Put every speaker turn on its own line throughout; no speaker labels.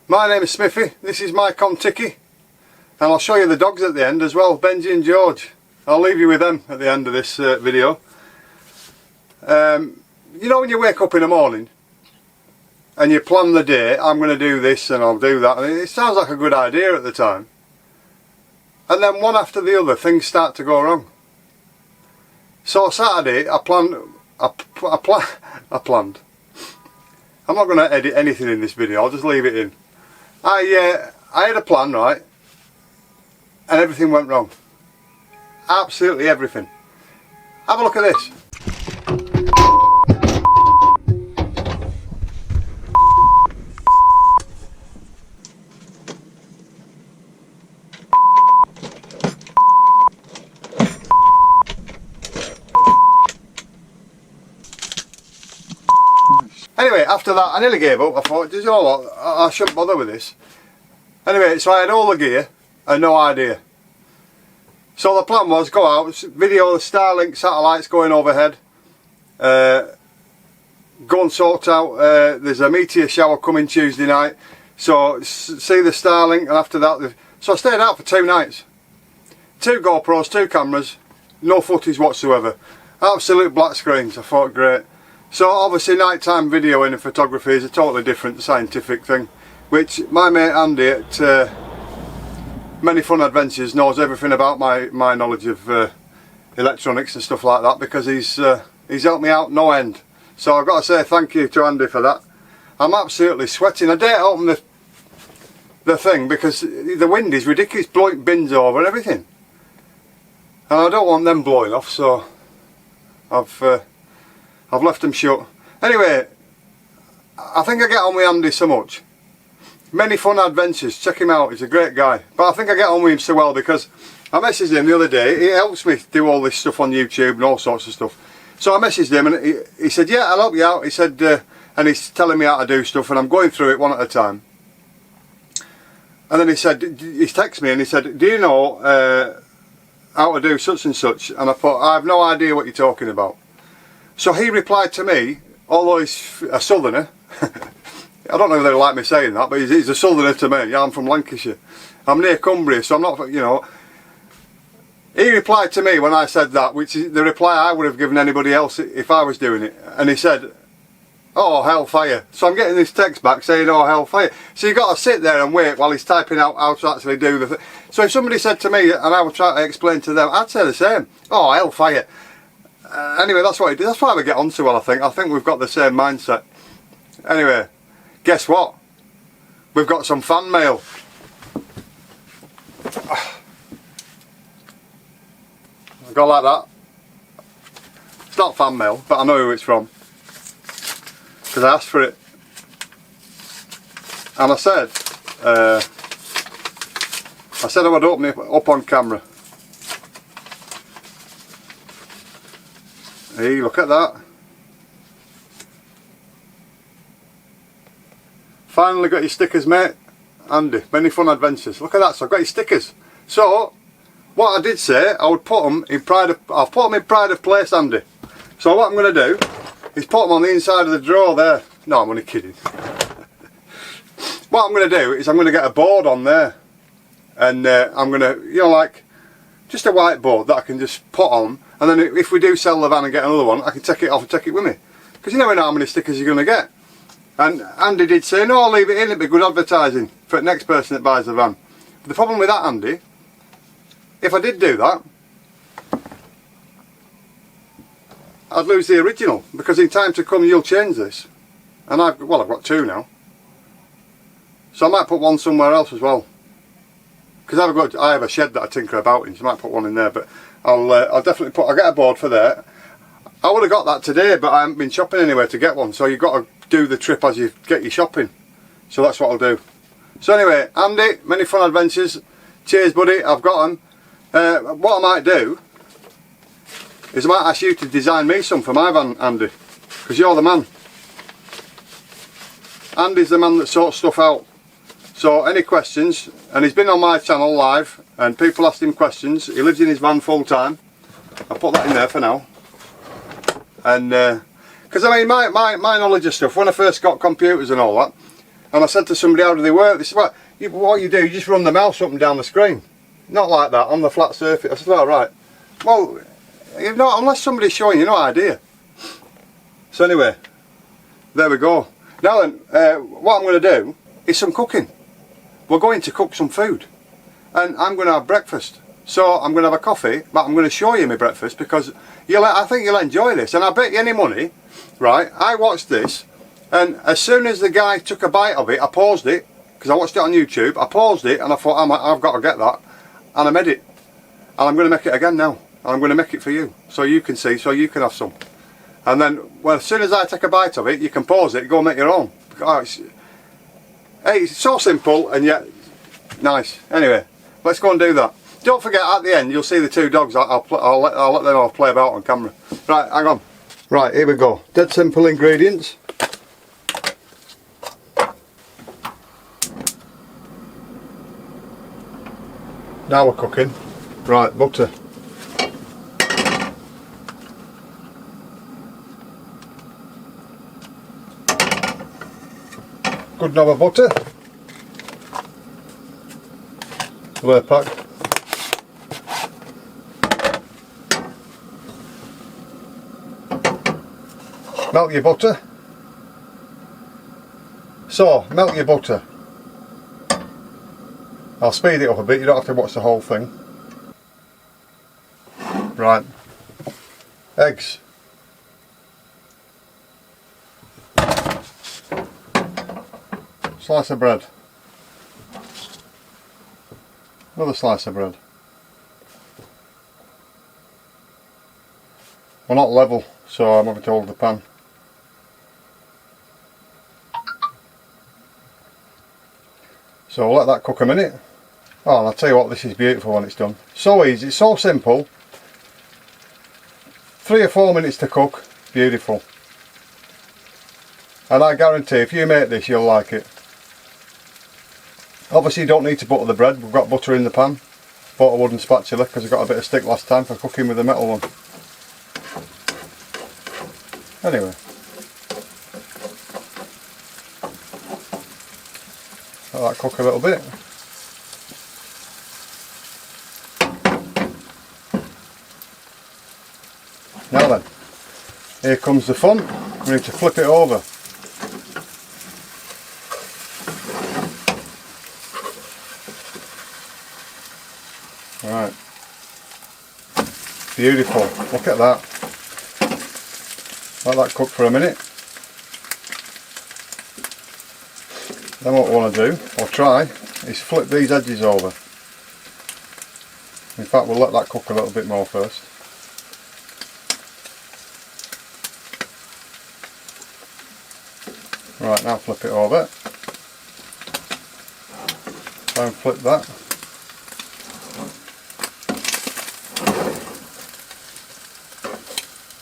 My name is Smithy, this is my Contiki, and I'll show you the dogs at the end as well, Benji and George. I'll leave you with them at the end of this video. You know when you wake up in the morning and you plan the day, I'm going to do this and I'll do that, and it sounds like a good idea at the time, and then one after the other things start to go wrong. So Saturday I planned, I'm not going to edit anything in this video, I'll just leave it in. I had a plan, right, and everything went wrong. Absolutely everything. Have a look at this. Anyway, after that I nearly gave up. I thought, you know what, I shouldn't bother with this. Anyway, so I had all the gear and no idea. So the plan was go out, video the Starlink satellites going overhead, go and sort out, there's a meteor shower coming Tuesday night, so see the Starlink, and after that, so I stayed out for 2 nights. 2 GoPros, 2 cameras, no footage whatsoever. Absolute black screens. I thought, great. So obviously nighttime videoing and photography is a totally different scientific thing, which my mate Andy at Many Fun Adventures knows everything about my knowledge of electronics and stuff like that, because he's helped me out no end. So I've got to say thank you to Andy for that. I'm absolutely sweating. I dare open the thing because the wind is ridiculous, blowing bins over and everything, and I don't want them blowing off, so I've left them shut. Anyway, I think I get on with Andy so much. Many Fun Adventures, check him out, he's a great guy. But I think I get on with him so well because I messaged him the other day. He helps me do all this stuff on YouTube and all sorts of stuff. So I messaged him and he said, yeah, I'll help you out. He said, and he's telling me how to do stuff, and I'm going through it one at a time. And then he said, he texted me and he said, do you know how to do such and such? And I thought, I have no idea what you're talking about. So he replied to me, although he's a southerner, I don't know if they like me saying that, but he's a southerner to me. Yeah, I'm from Lancashire. I'm near Cumbria, so I'm not, you know. He replied to me when I said that, which is the reply I would have given anybody else if I was doing it. And he said, oh, hellfire. So I'm getting this text back saying, oh, hellfire. So you've got to sit there and wait while he's typing out how to actually do the thing. So if somebody said to me, and I would try to explain to them, I'd say the same. Oh, hellfire. Anyway, that's what he did. That's why we get on so well, I think. I think we've got the same mindset. Anyway, guess what? We've got some fan mail. I go like that. It's not fan mail, but I know who it's from, because I asked for it. And I said I would open it up on camera. Hey, look at that. Finally got your stickers, mate. Andy, Many Fun Adventures. Look at that, so I've got your stickers. So, what I did say, I would put them in pride of, I'll put them in pride of place, Andy. So what I'm going to do is put them on the inside of the drawer there. No, I'm only kidding. What I'm going to do is I'm going to get a board on there. And I'm going to, you know, like, just a whiteboard that I can just put on. And then if we do sell the van and get another one, I can take it off and take it with me. Because you never know how many stickers you're going to get. And Andy did say, no, I'll leave it in, it'll be good advertising for the next person that buys the van. But the problem with that, Andy, if I did do that, I'd lose the original. Because in time to come you'll change this. And I've got 2 now. So I might put one somewhere else as well. Because I have a shed that I tinker about in, so I might put one in there, but I'll definitely I'll get a board for there. I would have got that today, but I haven't been shopping anywhere to get one, so you've got to do the trip as you get your shopping. So that's what I'll do. So anyway, Andy, Many Fun Adventures, cheers buddy, I've got them. What I might do is I might ask you to design me some for my van, Andy, because you're the man. Andy's the man that sorts stuff out. So any questions, and he's been on my channel live and people asked him questions. He lives in his van full time. I'll put that in there for now. And because I mean my knowledge of stuff, when I first got computers and all that, And I said to somebody, how do they work? They said, well, what you do, you just run the mouse up and down the screen. Not like that, on the flat surface. I said, all right. Well, unless somebody's showing you, no idea. So anyway, there we go. Now then, what I'm going to do is some cooking. We're going to cook some food. And I'm going to have breakfast. So I'm going to have a coffee, but I'm going to show you my breakfast because I think you'll enjoy this. And I bet you any money, right, I watched this, and as soon as the guy took a bite of it, I paused it, because I watched it on YouTube. I paused it and I thought, I've got to get that. And I made it. And I'm going to make it again now. And I'm going to make it for you, so you can see, so you can have some. And then, well, as soon as I take a bite of it, you can pause it, go and make your own. Oh, it's so simple and yet nice. Anyway, let's go and do that. Don't forget, at the end, you'll see the two dogs. I'll let them all play about on camera. Right, hang on. Right, here we go. Dead simple ingredients. Now we're cooking. Right, butter. Good knob of butter. Layer pack. Melt your butter. So, melt your butter. I'll speed it up a bit, you don't have to watch the whole thing. Right. Eggs. Slice of bread. Another slice of bread. We're not level, so I'm having to hold the pan. So let that cook a minute. Oh, and I'll tell you what, this is beautiful when it's done. So easy, it's so simple. 3 or 4 minutes to cook, beautiful. And I guarantee if you make this, you'll like it. Obviously you don't need to butter the bread, we've got butter in the pan. Bought a wooden spatula because I got a bit of stick last time for cooking with the metal one. Anyway. Let that cook a little bit. Now then, here comes the fun. We need to flip it over. Right. Beautiful. Look at that. Let that cook for a minute. Then what we want to do, or try, is flip these edges over. In fact, we'll let that cook a little bit more first. Right, now flip it over. Try and flip that.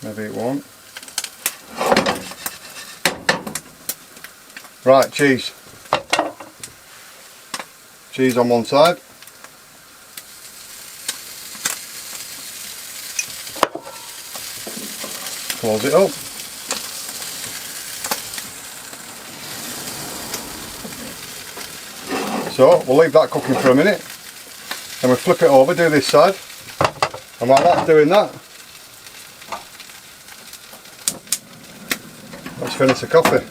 Maybe it won't. Right, cheese. Cheese on one side. Close it up. So we'll leave that cooking for a minute. Then we'll flip it over, do this side. And while that's doing that, let's finish the coffee.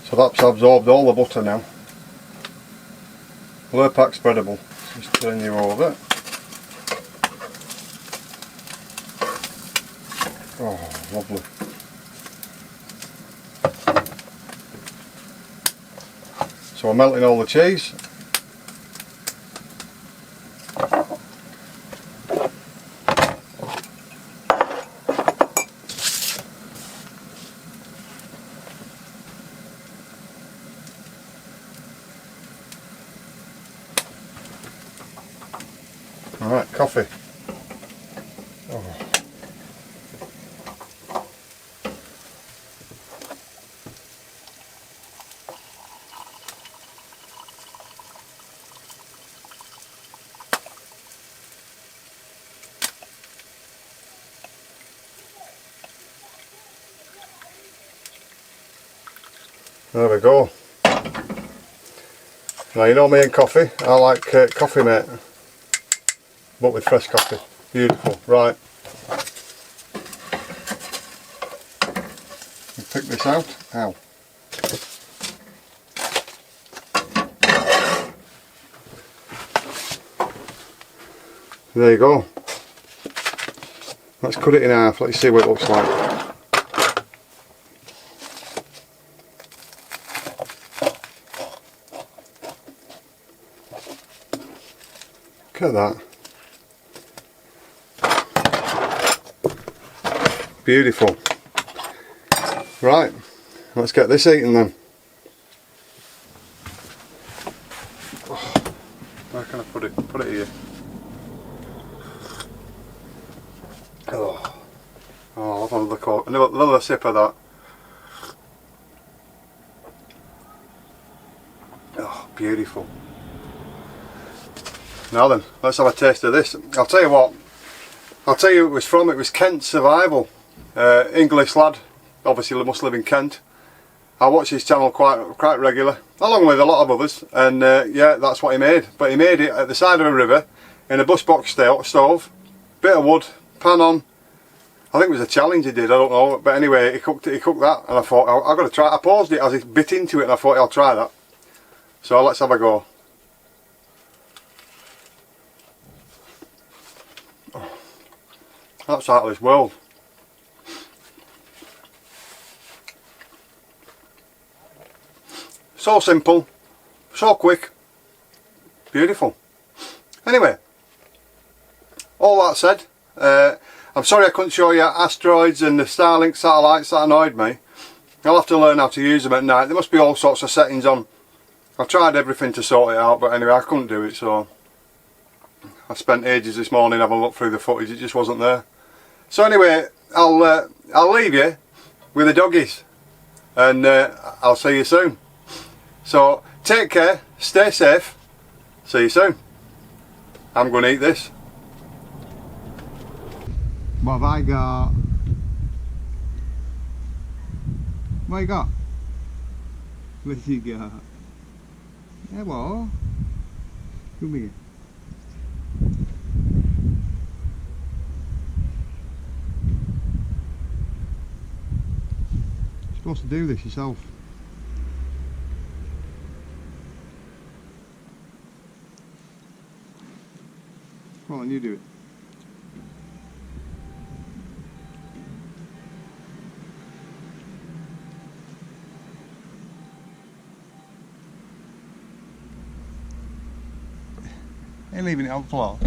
So that's absorbed all the butter now. Layer pack spreadable. Just turn you over. Oh, lovely. So we're melting all the cheese. Alright, coffee. Oh. There we go. Now you know me and coffee, I like coffee mate, but with fresh coffee. Beautiful. Right. Pick this out. Ow. There you go. Let's cut it in half. Let's see what it looks like. Look at that. Beautiful. Right, let's get this eaten then. Where can I put it? Put it here. Oh, I'll have another sip of that. Oh, beautiful. Now then, let's have a taste of this. I'll tell you what. I'll tell you who it was from. It was Kent Survival. English lad. Obviously must live in Kent. I watch his channel quite regular, along with a lot of others, and yeah, that's what he made. But he made it at the side of a river in a bush box stove, bit of wood, pan on. I think it was a challenge he did, I don't know, but anyway, he cooked that, and I thought I've got to try it. I paused it as he bit into it, and I thought I'll try that. So let's have a go. Oh, that's out of this world. So simple, so quick, beautiful. Anyway, all that said, I'm sorry I couldn't show you asteroids and the Starlink satellites. That annoyed me. I'll have to learn how to use them at night. There must be all sorts of settings on. I've tried everything to sort it out, but anyway, I couldn't do it, so I spent ages this morning having a look through the footage. It just wasn't there. So anyway, I'll leave you with the doggies, and I'll see you soon. So take care, stay safe, see you soon. I'm going to eat this. What have I got? What you got? What you got? Hello. Come here. You're supposed to do this yourself. Come on, you do it. Ain't leaving it on the floor.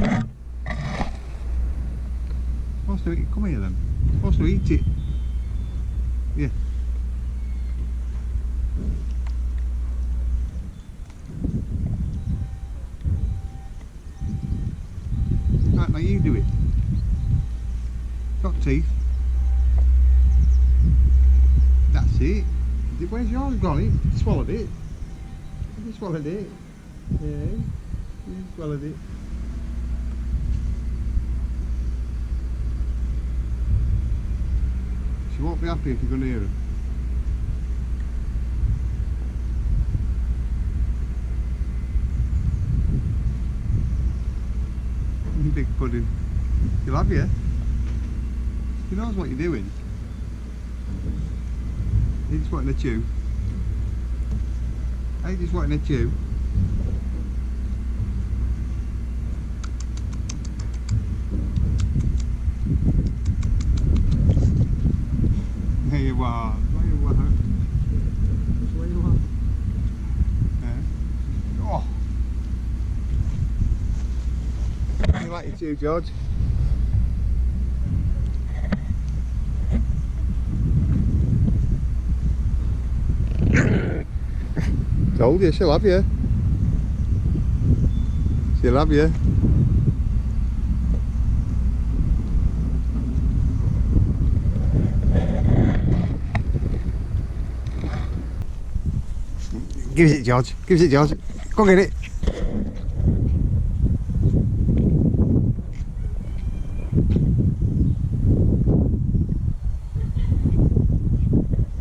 Supposed to eat. Come here then. Supposed to eat it. Yeah. Right, now you do it. Got teeth. That's it. Where's yours gone? You swallowed it. You swallowed it. Yeah. You swallowed it. She won't be happy if you're going to hear her. You big pudding. You'll have you. She knows what you're doing. You just wanting to chew. Hey, just wanting to chew. There you are. There you are. That's where you are. Yeah. Oh. You like it too, George? Told you, she'll have you. She'll have you. Give us it, George. Give us it, George. Go and get it.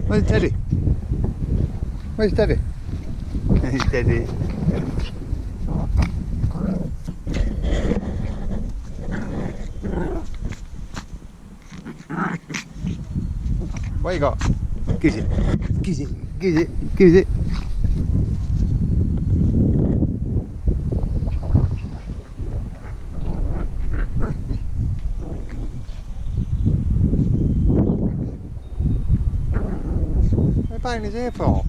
Where's Teddy? Where's Daddy? There's Daddy. What you got? Gives it. Gives it. Gives it. Gives it. What are you banging his ear for?